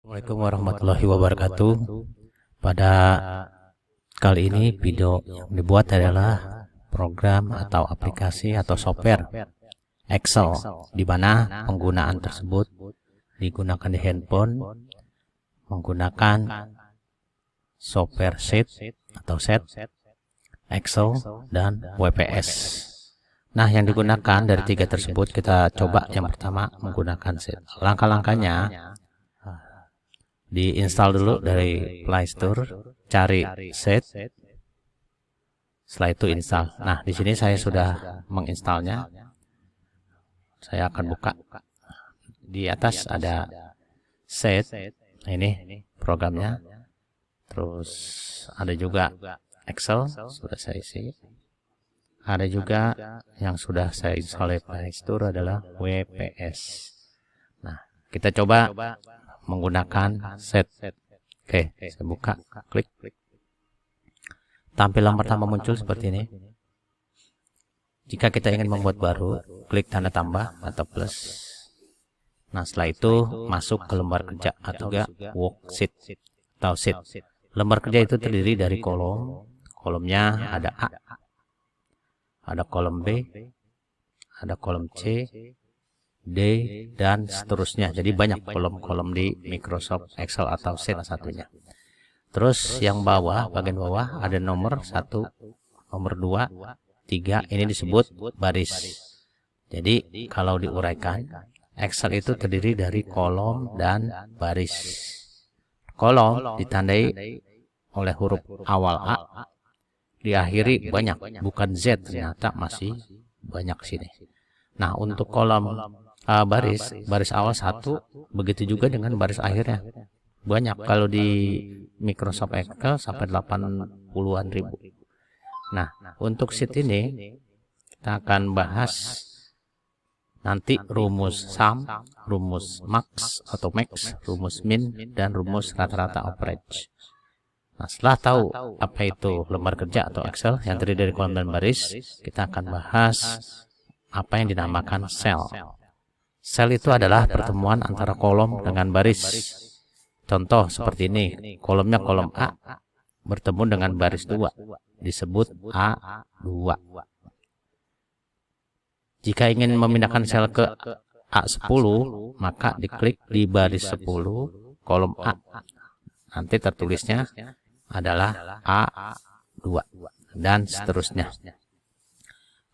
Assalamualaikum warahmatullahi wabarakatuh. Pada kali ini video yang dibuat adalah program atau aplikasi atau software Excel, di mana penggunaan tersebut digunakan di handphone menggunakan software sheet atau set, Excel, dan WPS. Nah, yang digunakan dari tiga tersebut kita coba yang pertama menggunakan sheet. Langkah-langkahnya, diinstal dulu dari Play Store, cari set, setelah itu install. Nah, di sini saya sudah menginstalnya. Saya akan buka. Di atas ada set, ini programnya. Terus ada juga Excel, sudah saya isi. Ada juga yang sudah saya install di Play Store adalah WPS. Nah, kita coba menggunakan set. Oke, saya buka, klik. Tampilan pertama muncul seperti ini. Jika kita ingin membuat baru, klik tanda tambah atau plus. Nah, setelah itu masuk ke lembar kerja atau juga worksheet atau sheet. Lembar kerja itu terdiri dari kolom. Kolomnya ada A, ada kolom B, ada kolom C, D, dan seterusnya. Jadi banyak kolom-kolom di Microsoft Excel atau sheet satunya. Terus yang bawah, bagian bawah ada nomor 1, nomor 2, 3. Ini disebut baris. Jadi kalau diuraikan, Excel itu terdiri dari kolom dan baris. Kolom ditandai oleh huruf awal A, diakhiri banyak, bukan Z, ternyata masih banyak sini. Nah, untuk kolom baris awal 1, begitu juga dengan baris akhirnya. Banyak, kalau di Microsoft Excel sampai 80-an ribu. Nah, untuk sheet ini kita akan bahas nanti rumus sum, rumus max atau max, rumus min, dan rumus rata-rata average. Nah, setelah tahu apa itu lembar kerja atau Excel yang terdiri dari kolom dan baris, kita akan bahas apa yang dinamakan sel. Sel itu adalah pertemuan antara kolom dengan baris. Contoh seperti ini, kolomnya kolom A bertemu dengan baris 2, disebut A2. Jika ingin memindahkan sel ke A10, maka diklik di baris 10, kolom A. Nanti tertulisnya adalah A2 dan seterusnya.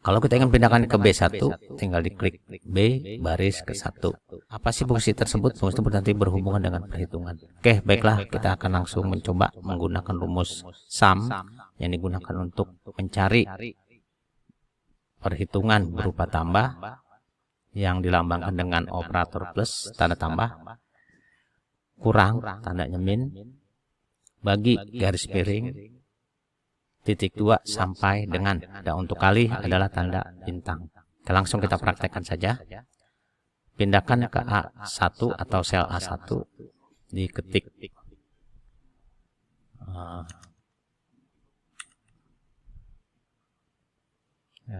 Kalau kita ingin pindahkan ke B1, tinggal diklik B baris ke-1. Apa sih fungsi tersebut? Fungsi tersebut nanti berhubungan dengan perhitungan. Oke, baiklah, kita akan langsung mencoba menggunakan rumus sum yang digunakan untuk mencari perhitungan berupa tambah yang dilambangkan dengan operator plus, tanda tambah, kurang, tandanya min, bagi garis miring, titik 2 sampai dengan, dan untuk kali adalah tanda bintang. Langsung kita praktekkan saja. Pindahkan ke A1 atau sel A1, diketik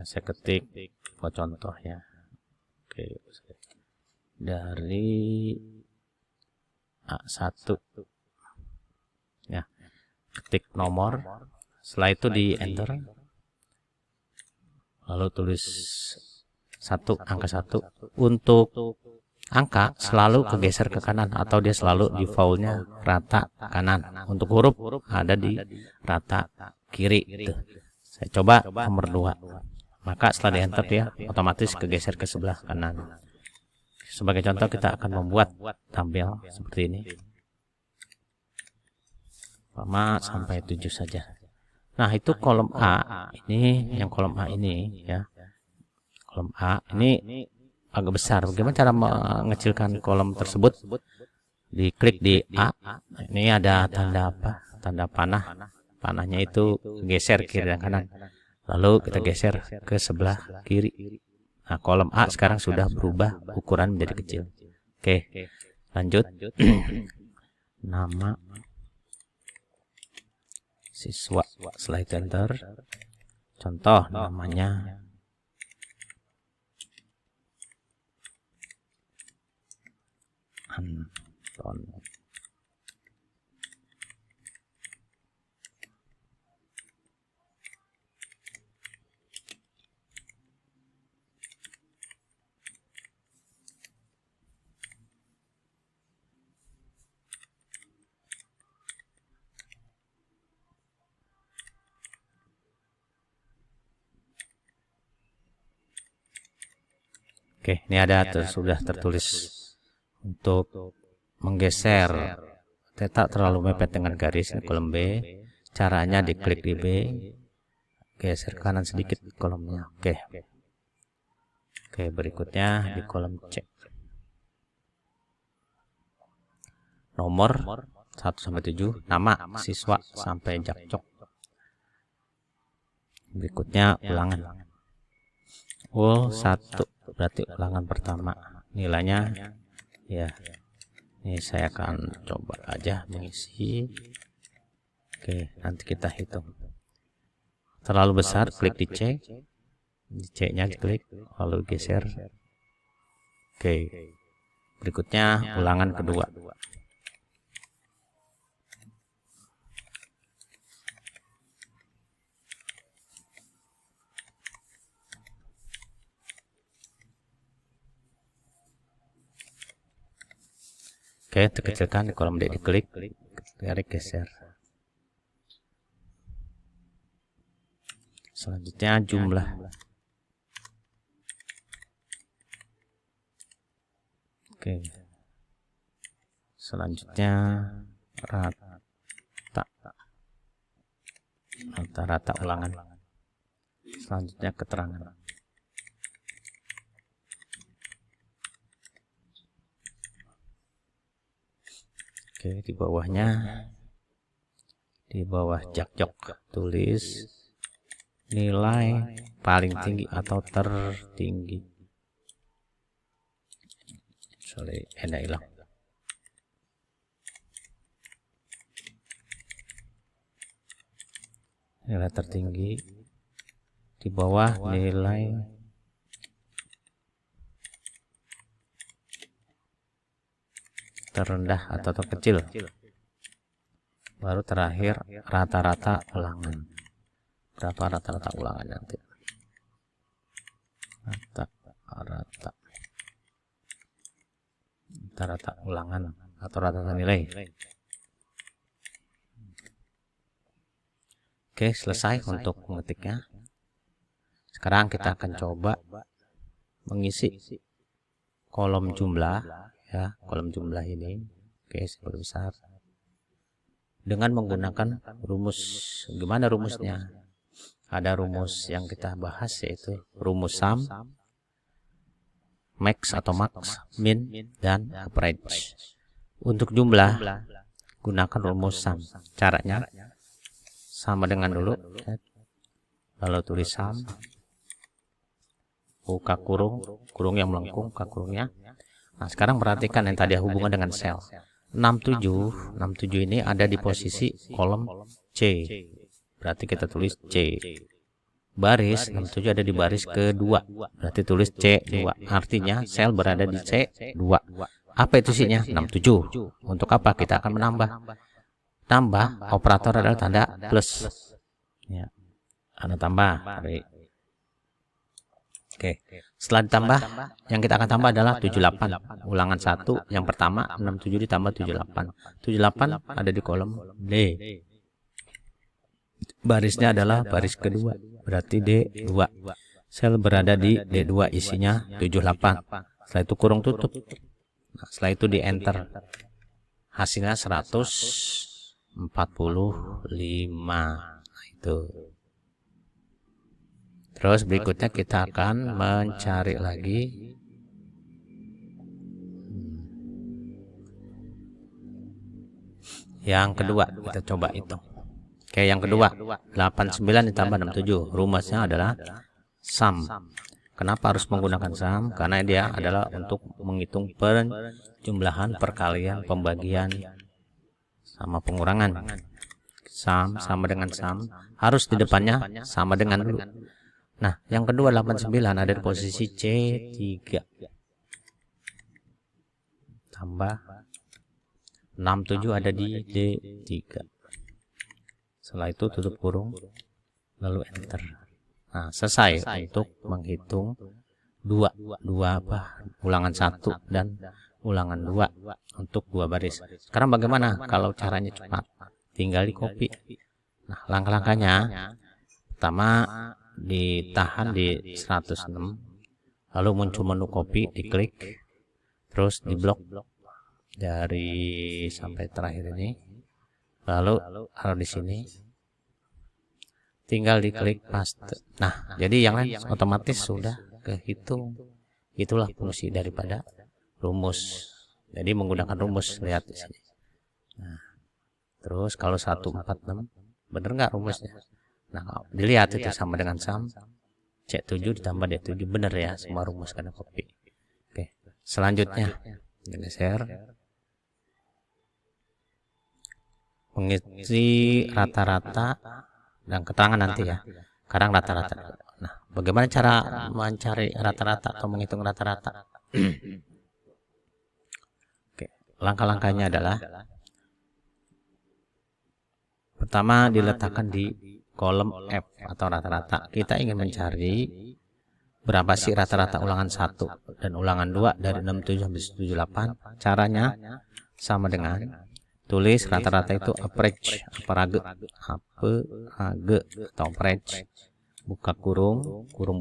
saya ketik buat contoh ya. Oke, dari A1 ya, ketik nomor, setelah itu di enter, lalu tulis 1, angka 1. Untuk angka selalu kegeser ke kanan atau dia selalu defaultnya rata kanan. Untuk huruf ada di rata kiri. Saya coba nomor 2, maka setelah di enter dia otomatis kegeser ke sebelah kanan. Sebagai contoh, kita akan membuat tampil seperti ini, sampai 7 saja. Nah, itu kolom A. Ini yang kolom A ini ya. Kolom A ini agak besar. Bagaimana cara mengecilkan kolom tersebut? Diklik di A. Ini ada tanda apa? Tanda panah. Panahnya itu geser kiri dan kanan. Lalu kita geser ke sebelah kiri. Nah, kolom A sekarang sudah berubah ukuran menjadi kecil. Oke, lanjut. Nama siswa, setelah itu enter. Contoh namanya Anton. Oke, ini ada sudah tertulis untuk menggeser tak terlalu mepet dengan garis ini kolom B. Caranya diklik di B, geser kanan sedikit kolomnya. Oke, berikutnya di kolom C. Nomor 1 sampai 7, nama siswa sampai jakcok. Berikutnya ulangan. 1 berarti ulangan pertama. Nilainya ya. Ini saya akan coba aja mengisi. Oke, nanti kita hitung. Terlalu besar, klik di C. Di C-nya diklik, lalu geser. Oke. Berikutnya ulangan kedua. Oke, terkecilkan di kolom D, diklik, tarik geser. Selanjutnya jumlah. Oke. Selanjutnya rata ulangan. Selanjutnya keterangan. Oke, di bawahnya, di bawah jakjok tulis nilai paling tinggi atau tertinggi. Sorry, hilang. Nilai tertinggi, di bawah nilai terendah atau terkecil, baru terakhir rata-rata ulangan. Berapa rata-rata ulangan nanti? Rata-rata ulangan atau rata-rata nilai. Oke, selesai untuk mengetiknya. Sekarang kita akan coba mengisi kolom jumlah, ya, kolom jumlah ini. Oke, seperti besar dengan menggunakan rumus. Gimana rumusnya? Ada rumus yang kita bahas, yaitu rumus sum, max atau max, min, dan average. Untuk jumlah gunakan rumus sum. Caranya sama dengan dulu, lalu tulis sum, buka kurung yang melengkung, buka kurungnya. Nah, sekarang perhatikan yang tadi hubungan dengan sel. 67 ini ada di posisi kolom C. Berarti kita tulis C. Baris 67 ada di baris kedua. Berarti tulis C2. Artinya sel berada di C2. Apa itu isinya? 67. Untuk apa? Kita akan menambah. Tambah, operator adalah tanda plus. Ya. Ada tambah. Oke. Setelah ditambah, yang kita akan tambah adalah 78. Ulangan 1 yang pertama, 67 ditambah 78. 78 ada di kolom D. Barisnya adalah baris kedua, berarti D2. Sel berada di D2, isinya 78. Setelah itu kurung tutup. Nah, setelah itu di enter. Hasilnya 145. Nah, itu. Terus berikutnya kita akan mencari lagi yang kedua. Kita coba hitung. Oke, yang kedua, 89 ditambah 67. Rumusnya adalah sum. Kenapa harus menggunakan sum? Karena dia adalah untuk menghitung penjumlahan, perkalian, pembagian, sama pengurangan. Sum sama dengan sum. Harus di depannya sama dengan dulu. Nah, yang kedua 89 ada di posisi C3. Tambah 67 ada di D3. Setelah itu tutup kurung, lalu enter. Nah, selesai untuk menghitung ulangan 1 dan ulangan 2 untuk 2 baris. Sekarang bagaimana kalau caranya cepat? Tinggal di copy. Nah, langkah-langkahnya, pertama ditahan di 106 lalu muncul menu copy, diklik, terus diblok dari sampai terakhir ini, lalu taruh di sini, tinggal diklik paste. Nah, jadi yang lain otomatis sudah kehitung. Itulah fungsi daripada rumus. Jadi menggunakan rumus, lihat di sini. Nah, terus kalau 146 bener nggak rumusnya? Nah, dilihat itu sama dengan sum C7 ditambah D7, bener ya semua rumus karena copy. Oke, selanjutnya geser, mengisi rata-rata dan keterangan nanti ya. Sekarang rata-rata. Nah, bagaimana cara mencari rata-rata atau menghitung rata-rata? Oke, langkah-langkahnya adalah pertama diletakkan di kolom F atau rata-rata. Kita ingin mencari berapa sih rata-rata ulangan 1 dan ulangan 2 dari 67 sampai 78. Caranya sama dengan tulis rata-rata itu average, average atau average, buka kurung, kurung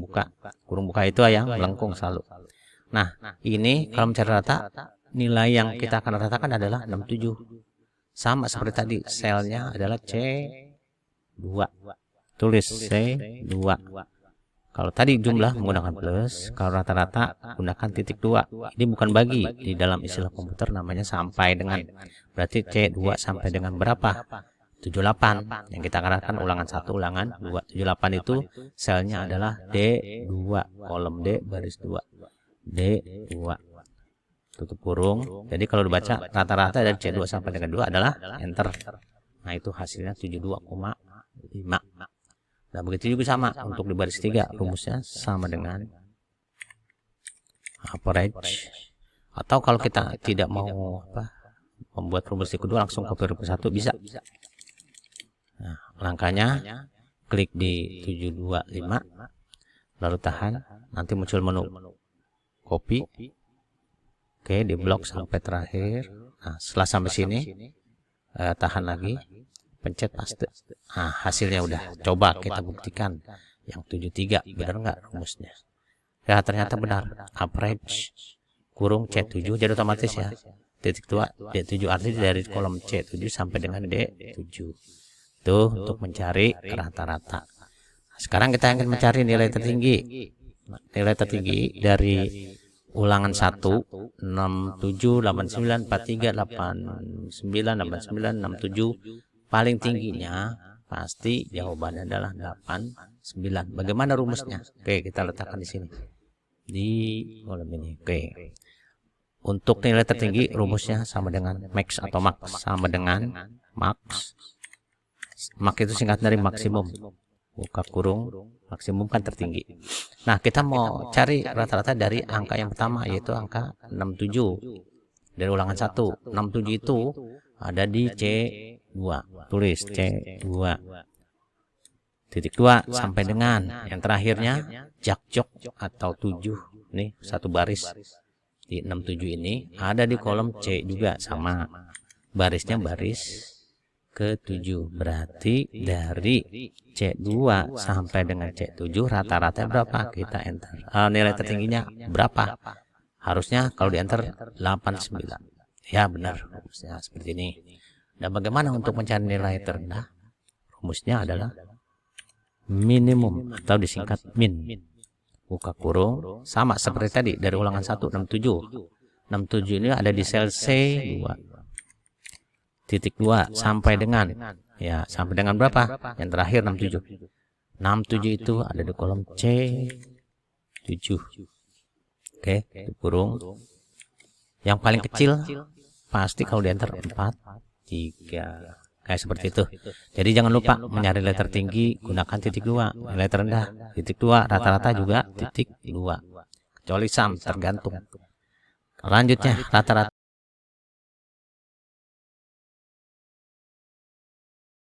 buka itu yang melengkung selalu. Nah, ini kalau mencari rata, nilai yang kita akan ratakan adalah 67. Sama seperti tadi, selnya adalah C2. Tulis C2. Kalau tadi jumlah menggunakan plus, kalau rata-rata gunakan titik 2. Ini bukan bagi, di dalam istilah komputer namanya sampai dengan. Berarti C2 sampai dengan berapa? 78. Yang kita katakan ulangan 1, ulangan 2. 78 itu selnya adalah D2, kolom D baris 2. D2. Tutup kurung. Jadi kalau dibaca rata-rata dari C2 sampai dengan 2 adalah enter. Nah, itu hasilnya 72,5. Nah, begitu juga sama untuk di baris 3, rumusnya sama dengan average. Atau kalau kita tidak mau membuat rumus di kedua, langsung copy rumus 1 bisa. Nah, langkahnya klik di 725, lalu tahan, nanti muncul menu copy. Oke, di blok sampai terakhir. Nah, setelah sampai sini, tahan lagi, pencet paste. Nah, hasilnya udah. Coba kita buktikan yang 73 benar nggak rumusnya? Ya, ternyata benar. Average kurung C7, jadi otomatis ya. Titik 2 D7, artinya dari kolom C7 sampai dengan D7. Itu untuk mencari rata-rata. Sekarang kita ingin mencari nilai tertinggi. Nilai tertinggi dari ulangan 1, 67, 89, 43, 89, 89, 67. Paling tingginya pasti jawabannya adalah 89. Bagaimana rumusnya? Oke, kita letakkan di sini. Di kolom ini. Oke. Untuk nilai tertinggi rumusnya sama dengan max atau max, sama dengan max. Max itu singkat dari maksimum. Buka kurung, maksimum kan tertinggi. Nah, kita mau cari rata-rata dari angka yang pertama, yaitu angka 67. Dari ulangan 1, 67 itu ada di C2. Tulis C2. Titik 2 sampai dengan yang terakhirnya jakjok atau 7. Nih, satu baris di 67 ini ada di kolom C juga, sama. Barisnya baris ke-7. Berarti dari C2 sampai dengan C7 rata-rata berapa? Kita enter. Nilai tertingginya berapa? Harusnya kalau di enter 89. Ya, benar. Rumusnya seperti ini. Dan bagaimana untuk mencari nilai terendah? Rumusnya adalah minimum atau disingkat min. Buka kurung, sama seperti tadi dari ulangan 1, 67. 67 ini ada di sel C2. Titik 2 sampai dengan, ya, sampai dengan berapa? Yang terakhir 67. 67 itu ada di kolom C7. Oke, kurung. Yang paling kecil pasti kalau di enter 4, 3. Kayak seperti itu. Jadi jangan lupa mencari nilai tertinggi gunakan titik 2, nilai terendah titik 2, rata-rata juga titik 2. Kecuali sum, tergantung. Lanjutnya rata-rata